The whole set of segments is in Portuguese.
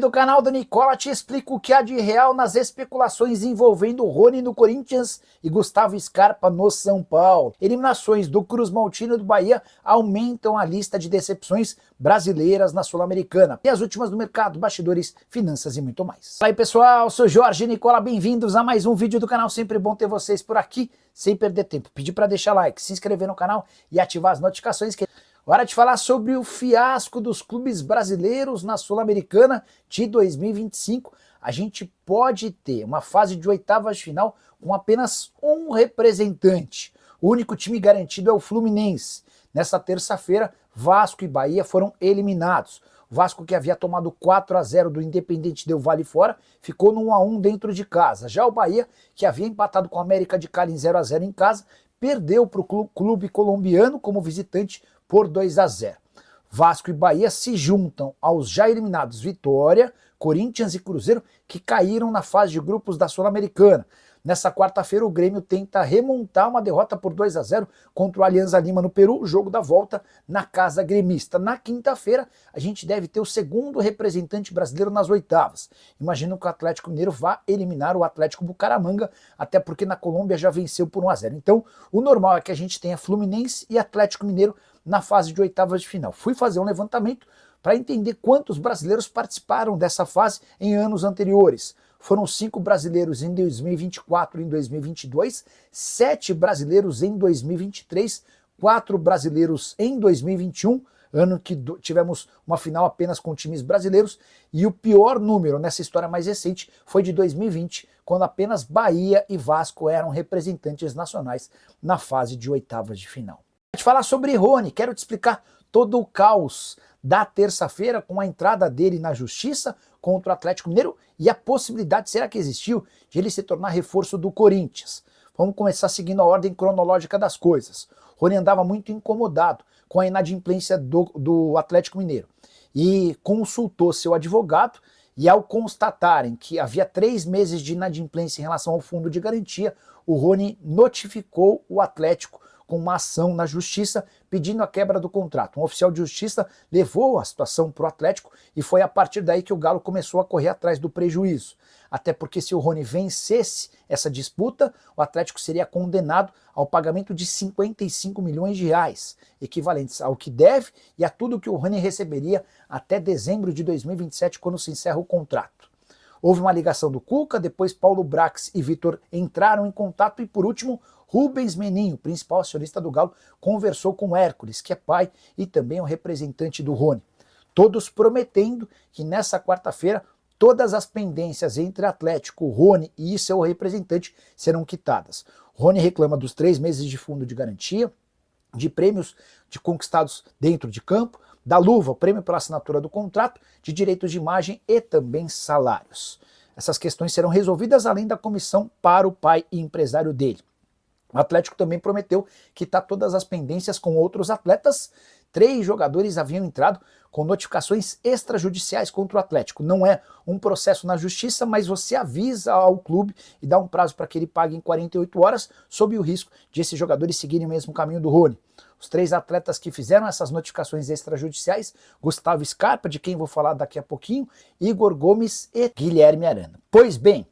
Do canal do Nicola te explico o que há de real nas especulações envolvendo Rony no Corinthians e Gustavo Scarpa no São Paulo. Eliminações do Cruz Maltino e do Bahia aumentam a lista de decepções brasileiras na Sul-Americana. E as últimas do mercado, bastidores, finanças e muito mais. Fala aí pessoal, sou Jorge Nicola, bem-vindos a mais um vídeo do canal, sempre bom ter vocês por aqui, sem perder tempo. Pedir para deixar like, se inscrever no canal e ativar as notificações que... Hora de falar sobre o fiasco dos clubes brasileiros na Sul-Americana de 2025. A gente pode ter uma fase de oitavas de final com apenas um representante. O único time garantido é o Fluminense. Nessa terça-feira, Vasco e Bahia foram eliminados. O Vasco, que havia tomado 4-0 do Independente Del Valle fora, ficou no 1-1 dentro de casa. Já o Bahia, que havia empatado com a América de Cali em 0-0 em casa, perdeu para o clube colombiano como visitante por 2-0. Vasco e Bahia se juntam aos já eliminados Vitória, Corinthians e Cruzeiro, que caíram na fase de grupos da Sul-Americana. Nessa quarta-feira o Grêmio tenta remontar uma derrota por 2-0 contra o Alianza Lima no Peru, o jogo da volta na casa gremista. Na quinta-feira a gente deve ter o segundo representante brasileiro nas oitavas. Imagino que o Atlético Mineiro vá eliminar o Atlético Bucaramanga, até porque na Colômbia já venceu por 1-0. Então o normal é que a gente tenha Fluminense e Atlético Mineiro na fase de oitavas de final. Fui fazer um levantamento para entender quantos brasileiros participaram dessa fase em anos anteriores. Foram 5 brasileiros em 2024 e em 2022, 7 brasileiros em 2023, 4 brasileiros em 2021, ano que tivemos uma final apenas com times brasileiros, e o pior número nessa história mais recente foi de 2020, quando apenas Bahia e Vasco eram representantes nacionais na fase de oitavas de final. Te falar sobre Rony, quero te explicar todo o caos da terça-feira com a entrada dele na justiça contra o Atlético Mineiro e a possibilidade, será que existiu, de ele se tornar reforço do Corinthians. Vamos começar seguindo a ordem cronológica das coisas. Rony andava muito incomodado com a inadimplência do Atlético Mineiro e consultou seu advogado, e ao constatarem que havia 3 meses de inadimplência em relação ao fundo de garantia, o Rony notificou o Atlético com uma ação na justiça pedindo a quebra do contrato. Um oficial de justiça levou a situação para o Atlético e foi a partir daí que o Galo começou a correr atrás do prejuízo. Até porque se o Rony vencesse essa disputa, o Atlético seria condenado ao pagamento de 55 milhões de reais, equivalentes ao que deve e a tudo que o Rony receberia até dezembro de 2027, quando se encerra o contrato. Houve uma ligação do Cuca, depois Paulo Brax e Vitor entraram em contato e por último Rubens Meninho, principal acionista do Galo, conversou com Hércules, que é pai e também o representante do Rony. Todos prometendo que nessa quarta-feira todas as pendências entre Atlético, Rony e seu representante serão quitadas. Rony reclama dos 3 meses de fundo de garantia, de prêmios de conquistados dentro de campo, da luva, o prêmio pela assinatura do contrato, de direitos de imagem e também salários. Essas questões serão resolvidas além da comissão para o pai e empresário dele. O Atlético também prometeu quitar todas as pendências com outros atletas. 3 jogadores haviam entrado com notificações extrajudiciais contra o Atlético. Não é um processo na justiça, mas você avisa ao clube e dá um prazo para que ele pague em 48 horas, sob o risco de esses jogadores seguirem o mesmo caminho do Rony. Os 3 atletas que fizeram essas notificações extrajudiciais, Gustavo Scarpa, de quem vou falar daqui a pouquinho, Igor Gomes e Guilherme Arana. Pois bem,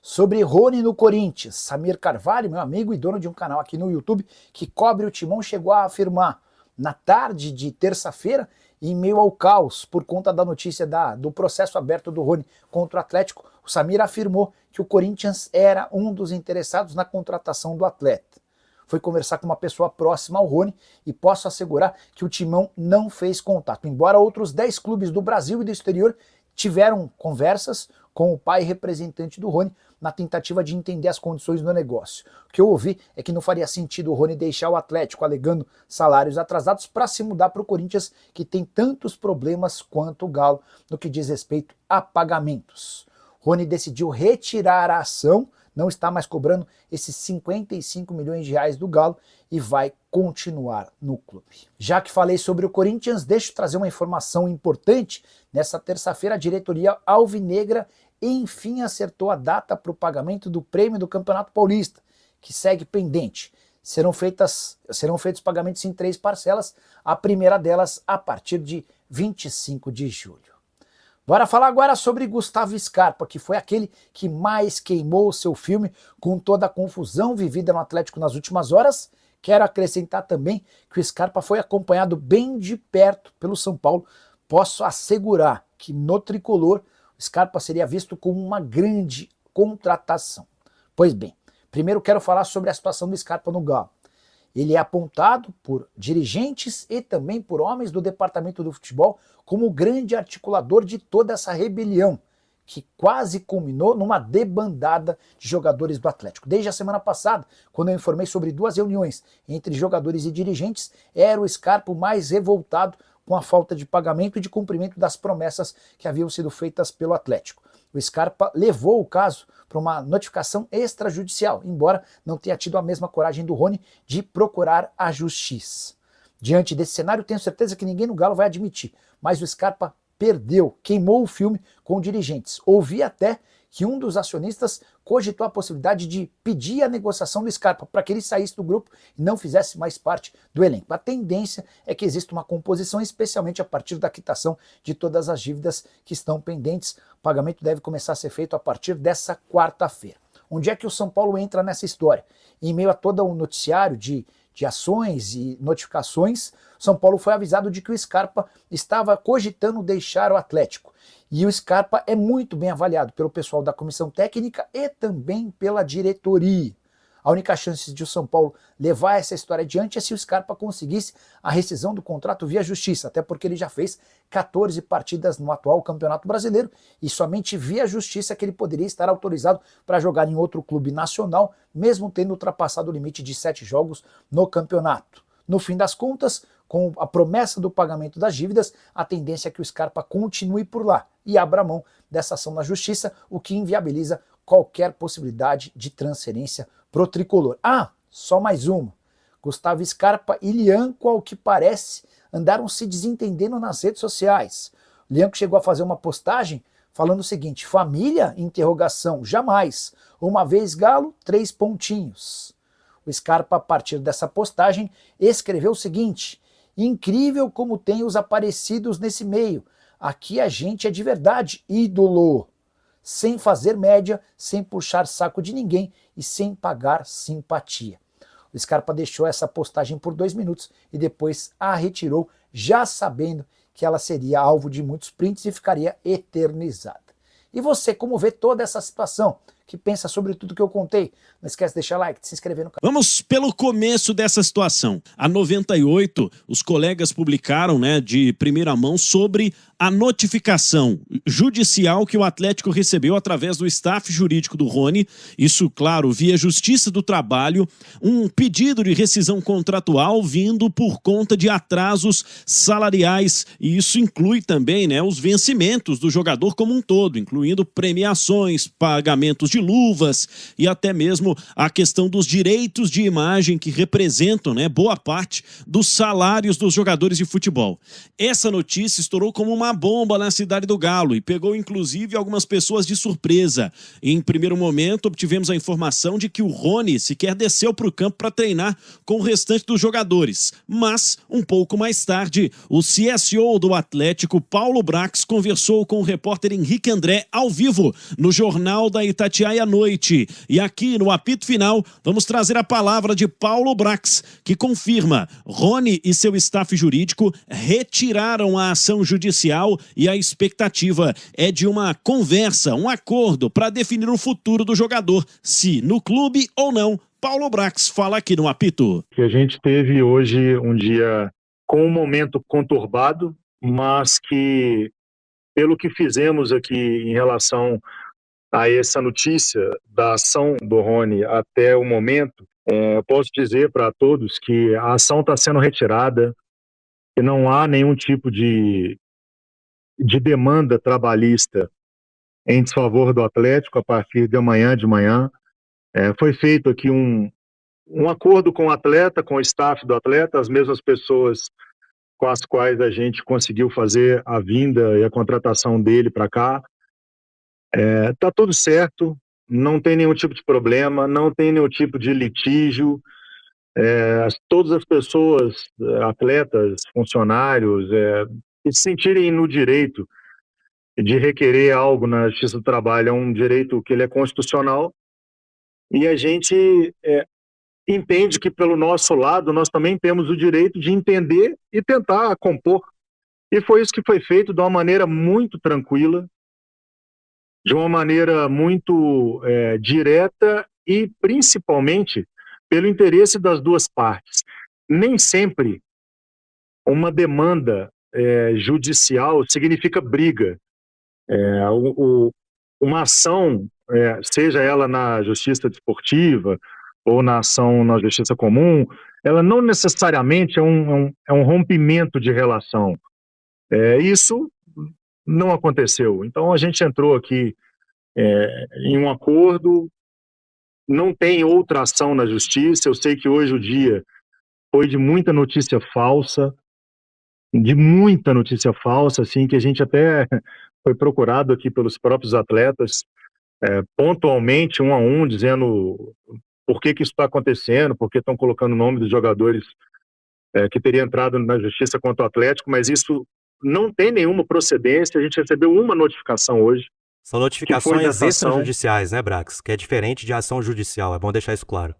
sobre Rony no Corinthians, Samir Carvalho, meu amigo e dono de um canal aqui no YouTube que cobre o Timão, chegou a afirmar na tarde de terça-feira, em meio ao caos por conta da notícia do processo aberto do Rony contra o Atlético, o Samir afirmou que o Corinthians era um dos interessados na contratação do atleta. Foi conversar com uma pessoa próxima ao Rony e posso assegurar que o Timão não fez contato, embora outros 10 clubes do Brasil e do exterior tiveram conversas com o pai representante do Rony na tentativa de entender as condições do negócio. O que eu ouvi é que não faria sentido o Rony deixar o Atlético alegando salários atrasados para se mudar para o Corinthians, que tem tantos problemas quanto o Galo no que diz respeito a pagamentos. Rony decidiu retirar a ação, não está mais cobrando esses 55 milhões de reais do Galo e vai continuar no clube. Já que falei sobre o Corinthians, deixa eu trazer uma informação importante. Nessa terça-feira, a diretoria alvinegra enfim acertou a data para o pagamento do prêmio do Campeonato Paulista, que segue pendente. Serão feitos pagamentos em 3 parcelas, a primeira delas a partir de 25 de julho. Bora falar agora sobre Gustavo Scarpa, que foi aquele que mais queimou o seu filme com toda a confusão vivida no Atlético nas últimas horas. Quero acrescentar também que o Scarpa foi acompanhado bem de perto pelo São Paulo. Posso assegurar que no tricolor o Scarpa seria visto como uma grande contratação. Pois bem, primeiro quero falar sobre a situação do Scarpa no Galo. Ele é apontado por dirigentes e também por homens do departamento do futebol como o grande articulador de toda essa rebelião, que quase culminou numa debandada de jogadores do Atlético. Desde a semana passada, quando eu informei sobre 2 reuniões entre jogadores e dirigentes, era o Scarpa o mais revoltado com a falta de pagamento e de cumprimento das promessas que haviam sido feitas pelo Atlético. O Scarpa levou o caso para uma notificação extrajudicial, embora não tenha tido a mesma coragem do Rony de procurar a justiça. Diante desse cenário, tenho certeza que ninguém no Galo vai admitir, mas o Scarpa perdeu, queimou o filme com dirigentes. Ouvi até que um dos acionistas cogitou a possibilidade de pedir a negociação do Scarpa para que ele saísse do grupo e não fizesse mais parte do elenco. A tendência é que exista uma composição, especialmente a partir da quitação de todas as dívidas que estão pendentes. O pagamento deve começar a ser feito a partir dessa quarta-feira. Onde é que o São Paulo entra nessa história? Em meio a todo um noticiário de ações e notificações, São Paulo foi avisado de que o Scarpa estava cogitando deixar o Atlético. E o Scarpa é muito bem avaliado pelo pessoal da comissão técnica e também pela diretoria. A única chance de o São Paulo levar essa história adiante é se o Scarpa conseguisse a rescisão do contrato via justiça, até porque ele já fez 14 partidas no atual Campeonato Brasileiro e somente via justiça que ele poderia estar autorizado para jogar em outro clube nacional, mesmo tendo ultrapassado o limite de 7 jogos no campeonato. No fim das contas, com a promessa do pagamento das dívidas, a tendência é que o Scarpa continue por lá e abra mão dessa ação na justiça, o que inviabiliza qualquer possibilidade de transferência pro tricolor. Ah, só mais uma. Gustavo Scarpa e Lianco, ao que parece, andaram se desentendendo nas redes sociais. O Lianco chegou a fazer uma postagem falando o seguinte: família? Interrogação, jamais. Uma vez Galo, 3 pontinhos. O Scarpa, a partir dessa postagem, escreveu o seguinte: incrível como tem os aparecidos nesse meio. Aqui a gente é de verdade, ídolo. Sem fazer média, sem puxar saco de ninguém e sem pagar simpatia. O Scarpa deixou essa postagem por 2 minutos e depois a retirou, já sabendo que ela seria alvo de muitos prints e ficaria eternizada. E você, como vê toda essa situação? Que pensa sobre tudo que eu contei? Não esquece de deixar like, de se inscrever no canal. Vamos pelo começo dessa situação. A 98, os colegas publicaram, de primeira mão sobre a notificação judicial que o Atlético recebeu através do staff jurídico do Rony, isso, claro, via Justiça do Trabalho, um pedido de rescisão contratual vindo por conta de atrasos salariais, e isso inclui também, os vencimentos do jogador como um todo, incluindo premiações, pagamentos de luvas e até mesmo a questão dos direitos de imagem que representam, boa parte dos salários dos jogadores de futebol. Essa notícia estourou como uma bomba na cidade do Galo e pegou inclusive algumas pessoas de surpresa. Em primeiro momento, obtivemos a informação de que o Rony sequer desceu para o campo para treinar com o restante dos jogadores. Mas, um pouco mais tarde, o CSO do Atlético, Paulo Brax, conversou com o repórter Henrique André ao vivo no Jornal da Itatiaia à noite. E aqui no apito final, vamos trazer a palavra de Paulo Brax, que confirma: Rony e seu staff jurídico retiraram a ação judicial e a expectativa é de uma conversa, um acordo para definir o futuro do jogador, se no clube ou não. Paulo Brax fala aqui no apito. Que a gente teve hoje um dia com um momento conturbado, mas que, pelo que fizemos aqui em relação a essa notícia da ação do Rony até o momento, eu posso dizer para todos que a ação está sendo retirada, que não há nenhum tipo de demanda trabalhista em desfavor do Atlético a partir de amanhã de manhã. Foi feito aqui um acordo com o atleta, com o staff do atleta, as mesmas pessoas com as quais a gente conseguiu fazer a vinda e a contratação dele para cá. Tá tudo certo, não tem nenhum tipo de problema, não tem nenhum tipo de litígio. Todas as pessoas, atletas, funcionários, que se sentirem no direito de requerer algo na Justiça do Trabalho é um direito que ele é constitucional, e a gente entende que, pelo nosso lado, nós também temos o direito de entender e tentar compor. E foi isso que foi feito de uma maneira muito tranquila, de uma maneira muito direta e, principalmente, pelo interesse das duas partes. Nem sempre uma demanda judicial significa briga. Uma ação, seja ela na justiça desportiva ou na ação na justiça comum, ela não necessariamente é um rompimento de relação. Isso não aconteceu. Então a gente entrou aqui em um acordo, não tem outra ação na justiça. Eu sei que hoje o dia foi de muita notícia falsa, assim, que a gente até foi procurado aqui pelos próprios atletas, pontualmente, um a um, dizendo por que isso está acontecendo, porque estão colocando o nome dos jogadores que teria entrado na justiça contra o Atlético, mas isso não tem nenhuma procedência. A gente recebeu uma notificação hoje. São notificações extrajudiciais, né, Brax? Que é diferente de ação judicial, é bom deixar isso claro.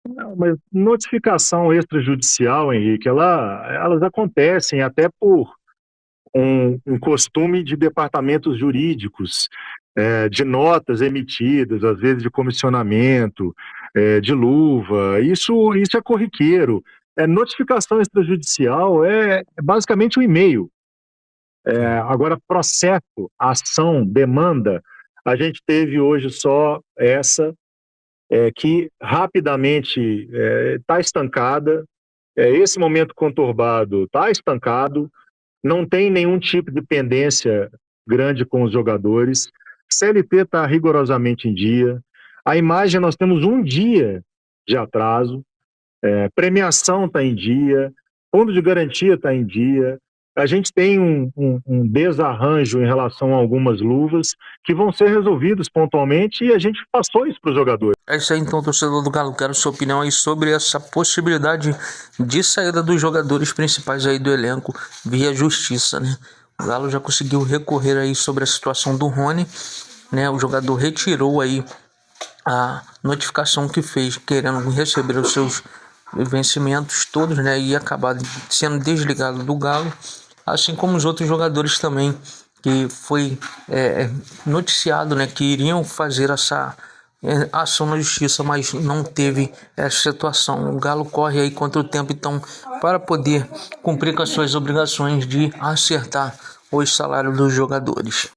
Não, mas notificação extrajudicial, Henrique, elas acontecem até por um costume de departamentos jurídicos, de notas emitidas, às vezes de comissionamento, de luva. Isso é corriqueiro. Notificação extrajudicial é basicamente um e-mail. Agora, processo, ação, demanda, a gente teve hoje só essa, que rapidamente está estancada. Esse momento conturbado está estancado, não tem nenhum tipo de pendência grande com os jogadores. CLT está rigorosamente em dia. A imagem, nós temos um dia de atraso. Premiação está em dia. Fundo de garantia está em dia. A gente tem um desarranjo em relação a algumas luvas que vão ser resolvidos pontualmente, e a gente passou isso para os jogadores. É isso aí, então, torcedor do Galo. Quero sua opinião aí sobre essa possibilidade de saída dos jogadores principais aí do elenco via justiça, né? O Galo já conseguiu recorrer aí sobre a situação do Rony, né? O jogador retirou aí a notificação que fez, querendo receber os seus vencimentos todos, né? E acabar sendo desligado do Galo, assim como os outros jogadores também, que foi noticiado, né, que iriam fazer essa ação na justiça, mas não teve essa situação. O Galo corre aí contra o tempo, então, para poder cumprir com as suas obrigações de acertar os salários dos jogadores.